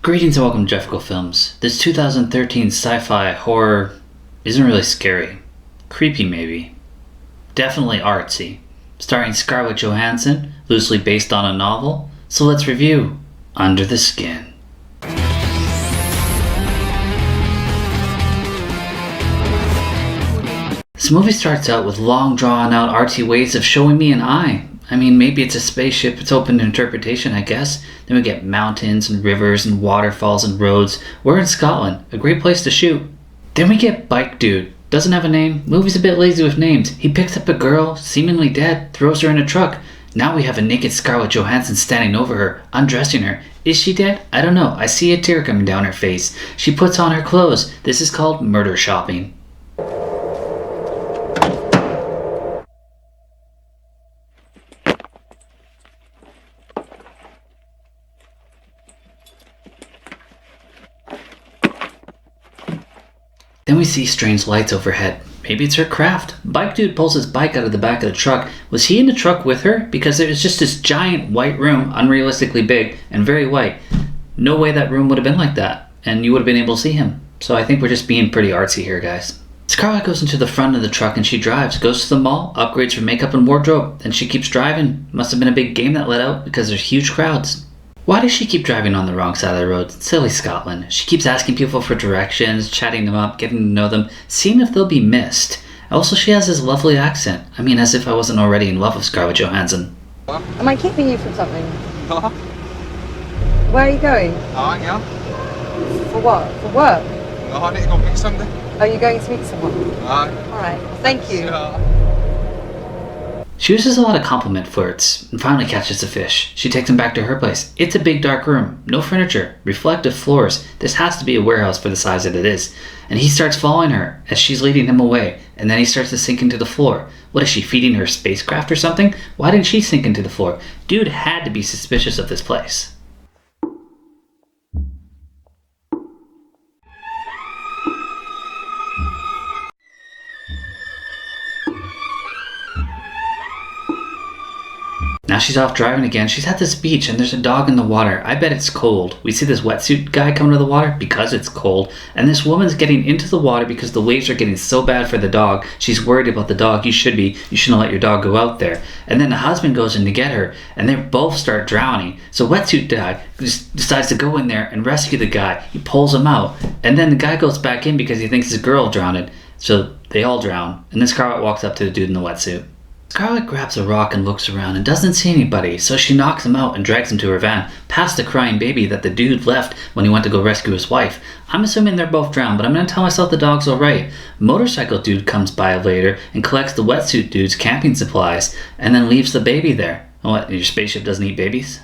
Greetings and welcome to Jefficho Films. This 2013 sci-fi horror isn't really scary. Creepy maybe. Definitely artsy. Starring Scarlett Johansson, loosely based on a novel. So let's review Under the Skin. This movie starts out with long drawn out artsy ways of showing me an eye. I mean, maybe it's a spaceship, it's open to interpretation, I guess. Then we get mountains and rivers and waterfalls and roads. We're in Scotland, a great place to shoot. Then we get Bike Dude. Doesn't have a name. Movie's a bit lazy with names. He picks up a girl, seemingly dead, throws her in a truck. Now we have a naked Scarlett Johansson standing over her, undressing her. Is she dead? I don't know. I see a tear coming down her face. She puts on her clothes. This is called murder shopping. Then we see strange lights overhead. Maybe it's her craft. Bike Dude pulls his bike out of the back of the truck. Was he in the truck with her? Because it was just this giant white room, unrealistically big and very white. No way that room would have been like that, and you would have been able to see him. So I think we're just being pretty artsy here, guys. Scarlett goes into the front of the truck and she drives, goes to the mall, upgrades her makeup and wardrobe. Then she keeps driving. Must have been a big game that let out because there's huge crowds. Why does she keep driving on the wrong side of the road? Silly Scotland. She keeps asking people for directions, chatting them up, getting to know them, seeing if they'll be missed. Also, she has this lovely accent. I mean, as if I wasn't already in love with Scarlett Johansson. Am I keeping you from something? No. Where are you going? Yeah. For what? For work? No, I need to go meet somebody. Are you going to meet someone? Aye. Alright, thank you. She uses a lot of compliment flirts and finally catches a fish. She takes him back to her place. It's a big dark room, no furniture, reflective floors. This has to be a warehouse for the size that it is. And he starts following her as she's leading him away, and then he starts to sink into the floor. What is she, feeding her spacecraft or something? Why didn't she sink into the floor? Dude had to be suspicious of this place. Now she's off driving again. She's at this beach and there's a dog in the water. I bet it's cold. We see this wetsuit guy come to the water because it's cold. And this woman's getting into the water because the waves are getting so bad for the dog. She's worried about the dog. You shouldn't let your dog go out there. And then the husband goes in to get her and they both start drowning. So wetsuit guy just decides to go in there and rescue the guy. He pulls him out. And then the guy goes back in because he thinks his girl drowned. So they all drown. And then Scarlett walks up to the dude in the wetsuit. Scarlett grabs a rock and looks around and doesn't see anybody, so she knocks him out and drags him to her van, past the crying baby that the dude left when he went to go rescue his wife. I'm assuming they're both drowned, but I'm gonna tell myself the dog's alright. Motorcycle dude comes by later and collects the wetsuit dude's camping supplies, and then leaves the baby there. What, your spaceship doesn't eat babies?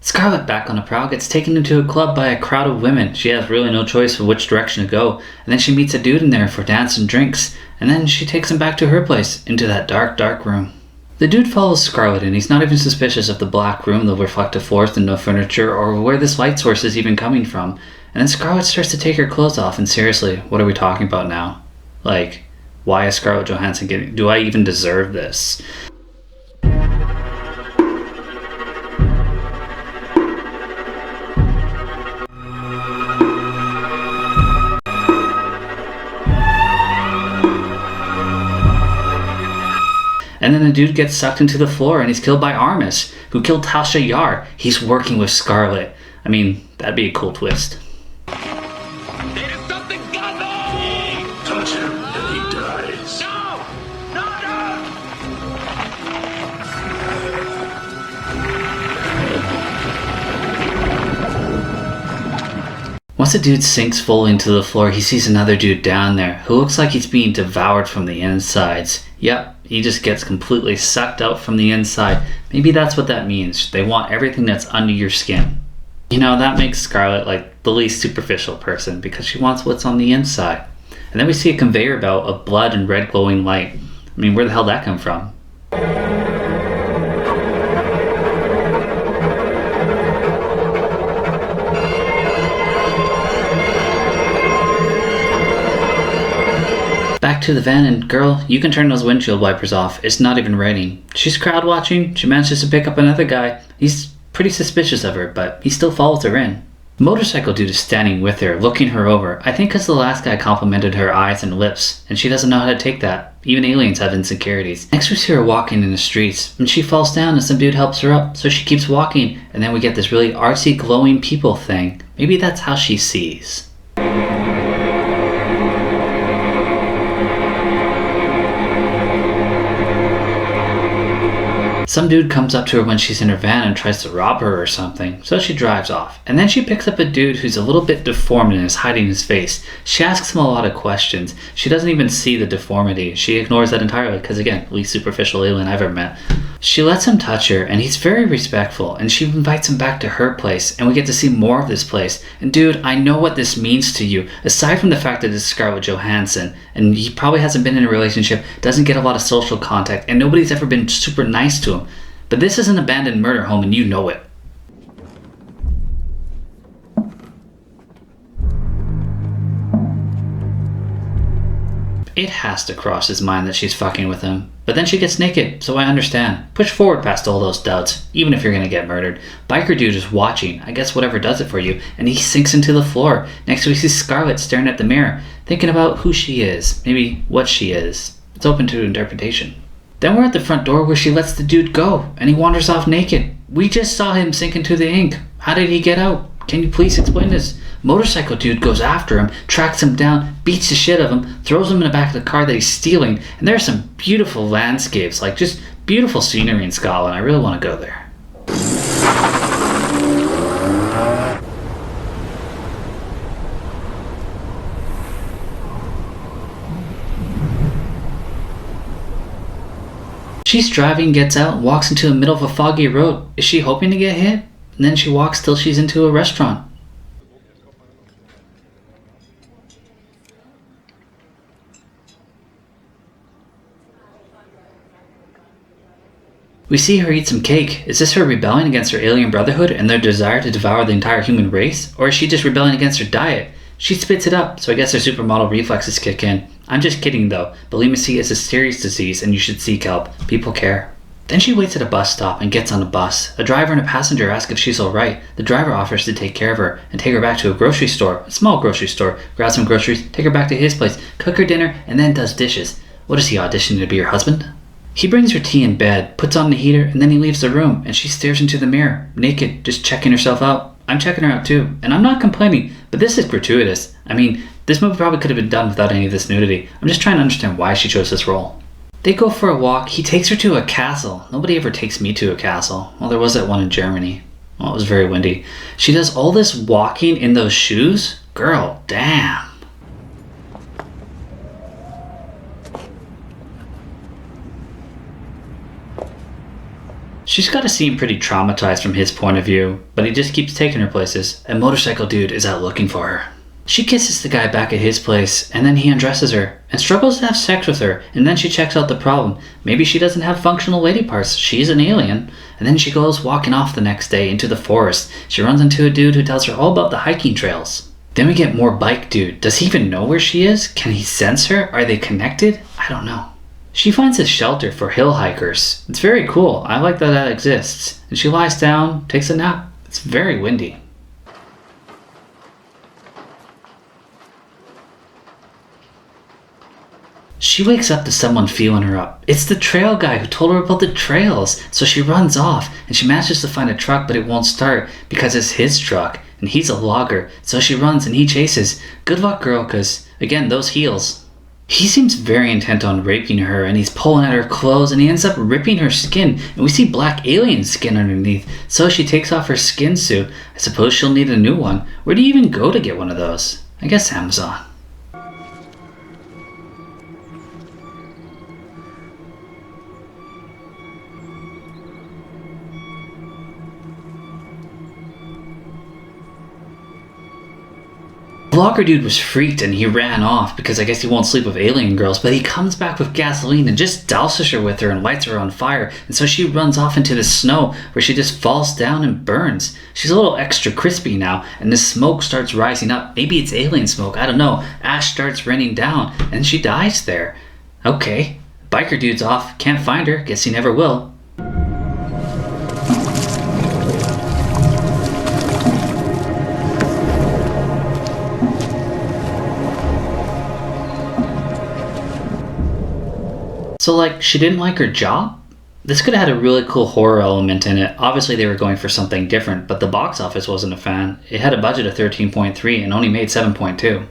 Scarlett, back on the prowl, gets taken into a club by a crowd of women. She has really no choice for which direction to go, and then she meets a dude in there for dance and drinks, and then she takes him back to her place, into that dark, dark room. The dude follows Scarlett, and he's not even suspicious of the black room, the reflective floors, and no furniture, or where this light source is even coming from. And then Scarlett starts to take her clothes off, and seriously, what are we talking about now? Like, why is Scarlett Johansson getting... Do I even deserve this? And then the dude gets sucked into the floor and he's killed by Armis, who killed Tasha Yar. He's working with Scarlett. I mean, that'd be a cool twist. There's something coming! Touch him and he dies. No! No! Once the dude sinks fully into the floor, he sees another dude down there who looks like he's being devoured from the insides. Yep, he just gets completely sucked out from the inside. Maybe that's what that means. They want everything that's under your skin. You know, that makes Scarlett like the least superficial person because she wants what's on the inside. And then we see a conveyor belt of blood and red glowing light. I mean, where the hell did that come from? Back to the van, and girl, you can turn those windshield wipers off. It's not even raining. She's crowd watching. She manages to pick up another guy. He's pretty suspicious of her, but he still follows her in. Motorcycle dude is standing with her, looking her over. I think because the last guy complimented her eyes and lips, and she doesn't know how to take that. Even aliens have insecurities. Next we see her walking in the streets, and she falls down and some dude helps her up, so she keeps walking, and then we get this really artsy glowing people thing. Maybe that's how she sees. Some dude comes up to her when she's in her van and tries to rob her or something, so she drives off. And then she picks up a dude who's a little bit deformed and is hiding his face. She asks him a lot of questions. She doesn't even see the deformity. She ignores that entirely because, again, least superficial alien I've ever met. She lets him touch her, and he's very respectful, and she invites him back to her place, and we get to see more of this place. And dude, I know what this means to you, aside from the fact that it's Scarlett Johansson, and he probably hasn't been in a relationship, doesn't get a lot of social contact, and nobody's ever been super nice to him. But this is an abandoned murder home, and you know it. It has to cross his mind that she's fucking with him. But then she gets naked, so I understand. Push forward past all those doubts, even if you're gonna get murdered. Biker dude is watching, I guess whatever does it for you, and he sinks into the floor. Next we see Scarlett staring at the mirror, thinking about who she is, maybe what she is. It's open to interpretation. Then we're at the front door where she lets the dude go, and he wanders off naked. We just saw him sink into the ink. How did he get out? Can you please explain this? Motorcycle dude goes after him, tracks him down, beats the shit of him, throws him in the back of the car that he's stealing, and there's some beautiful landscapes, like just beautiful scenery in Scotland. I really want to go there. She's driving, gets out, and walks into the middle of a foggy road. Is she hoping to get hit? And then she walks till she's into a restaurant. We see her eat some cake. Is this her rebelling against her alien brotherhood and their desire to devour the entire human race? Or is she just rebelling against her diet? She spits it up, so I guess her supermodel reflexes kick in. I'm just kidding though. Bulimicy is a serious disease and you should seek help. People care. Then she waits at a bus stop and gets on a bus. A driver and a passenger ask if she's alright. The driver offers to take care of her and take her back to a grocery store, a small grocery store, grab some groceries, take her back to his place, cook her dinner, and then does dishes. What is he, auditioning to be her husband? He brings her tea in bed, puts on the heater, and then he leaves the room, and she stares into the mirror, naked, just checking herself out. I'm checking her out too, and I'm not complaining, but this is gratuitous. I mean, this movie probably could have been done without any of this nudity. I'm just trying to understand why she chose this role. They go for a walk. He takes her to a castle. Nobody ever takes me to a castle. Well, there was that one in Germany. Well, it was very windy. She does all this walking in those shoes? Girl, damn. She's got to seem pretty traumatized from his point of view, but he just keeps taking her places, and Motorcycle Dude is out looking for her. She kisses the guy back at his place, and then he undresses her, and struggles to have sex with her, and then she checks out the problem. Maybe she doesn't have functional lady parts, she's an alien. And then she goes walking off the next day into the forest. She runs into a dude who tells her all about the hiking trails. Then we get more Bike Dude. Does he even know where she is? Can he sense her? Are they connected? I don't know. She finds a shelter for hill hikers. It's very cool. I like that exists. And she lies down, takes a nap. It's very windy. She wakes up to someone feeling her up. It's the trail guy who told her about the trails. So she runs off and she manages to find a truck, but it won't start because it's his truck and he's a logger. So she runs and he chases. Good luck, girl, because again, those heels. He seems very intent on raping her, and he's pulling at her clothes, and he ends up ripping her skin, and we see black alien skin underneath. So she takes off her skin suit. I suppose she'll need a new one. Where do you even go to get one of those? I guess Amazon. Vlogger dude was freaked and he ran off because I guess he won't sleep with alien girls, but he comes back with gasoline and just douses her with her and lights her on fire, and so she runs off into the snow where she just falls down and burns. She's a little extra crispy now, and the smoke starts rising up. Maybe it's alien smoke, I don't know. Ash starts raining down and she dies there. Okay, biker dude's off, can't find her, guess he never will. So like, she didn't like her job? This could have had a really cool horror element in it. Obviously they were going for something different, but the box office wasn't a fan. It had a budget of 13.3 and only made 7.2.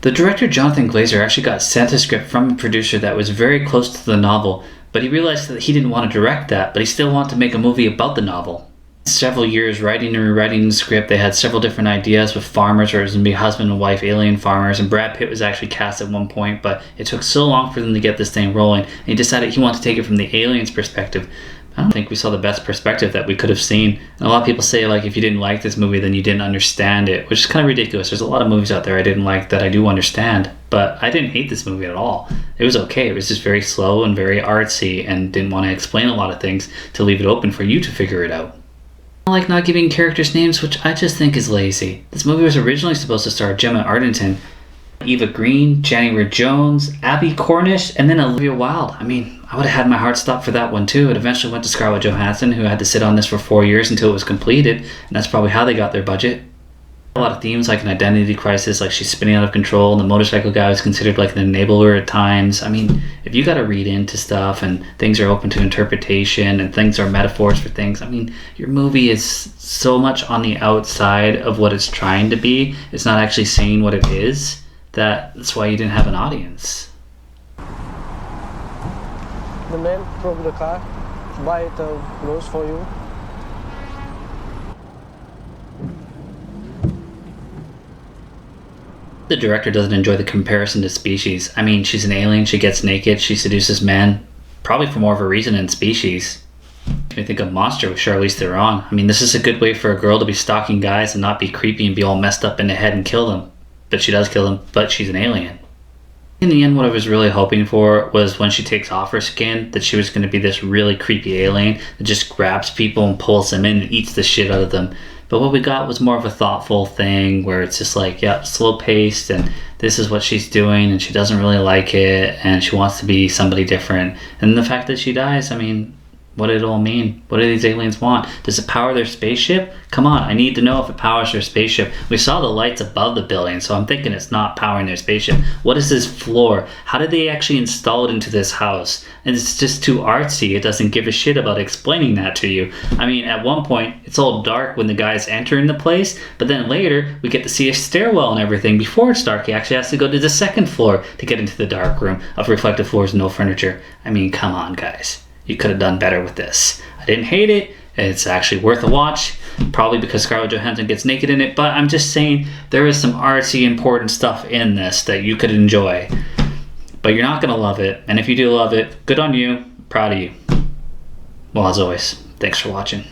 The director Jonathan Glazer actually got sent a script from a producer that was very close to the novel, but he realized that he didn't want to direct that, but he still wanted to make a movie about the novel. Several years writing and rewriting the script, they had several different ideas with farmers, or it was going to be husband and wife alien farmers, and Brad Pitt was actually cast at one point, but it took so long for them to get this thing rolling, and he decided he wanted to take it from the aliens' perspective. I don't think we saw the best perspective that we could have seen. And a lot of people say, like, if you didn't like this movie, then you didn't understand it, which is kind of ridiculous. There's a lot of movies out there I didn't like that I do understand, but I didn't hate this movie at all. It was okay. It was just very slow and very artsy, and didn't want to explain a lot of things to leave it open for you to figure it out. I like not giving characters names, which I just think is lazy. This movie was originally supposed to star Gemma Arterton, Eva Green, January Jones, Abby Cornish, and then Olivia Wilde. I mean, I would have had my heart stop for that one too. It eventually went to Scarlett Johansson, who had to sit on this for 4 years until it was completed, and that's probably how they got their budget. A lot of themes like an identity crisis, like she's spinning out of control, and the motorcycle guy was considered like an enabler at times. I mean, if you got to read into stuff and things are open to interpretation and things are metaphors for things, I mean, your movie is so much on the outside of what it's trying to be. It's not actually saying what it is. That's why you didn't have an audience. The man drove the car, buy the rose for you. The director doesn't enjoy the comparison to Species. I mean, she's an alien, she gets naked, she seduces men, probably for more of a reason than Species. Makes me think of Monster with Charlize Theron. I mean, this is a good way for a girl to be stalking guys and not be creepy and be all messed up in the head and kill them. But she does kill them, but she's an alien. In the end, what I was really hoping for was when she takes off her skin, that she was going to be this really creepy alien that just grabs people and pulls them in and eats the shit out of them. But what we got was more of a thoughtful thing where it's just like, yeah, slow paced, and this is what she's doing, and she doesn't really like it, and she wants to be somebody different. And the fact that she dies, I mean, what did it all mean? What do these aliens want? Does it power their spaceship? Come on, I need to know if it powers their spaceship. We saw the lights above the building, so I'm thinking it's not powering their spaceship. What is this floor? How did they actually install it into this house? And it's just too artsy. It doesn't give a shit about explaining that to you. I mean, at one point, it's all dark when the guys enter in the place, but then later, we get to see a stairwell and everything. Before it's dark, he actually has to go to the second floor to get into the dark room of reflective floors and no furniture. I mean, come on, guys. You could have done better with this. I didn't hate it. It's actually worth a watch. Probably because Scarlett Johansson gets naked in it. But I'm just saying there is some artsy, important stuff in this that you could enjoy. But you're not going to love it. And if you do love it, good on you. Proud of you. Well, as always, thanks for watching.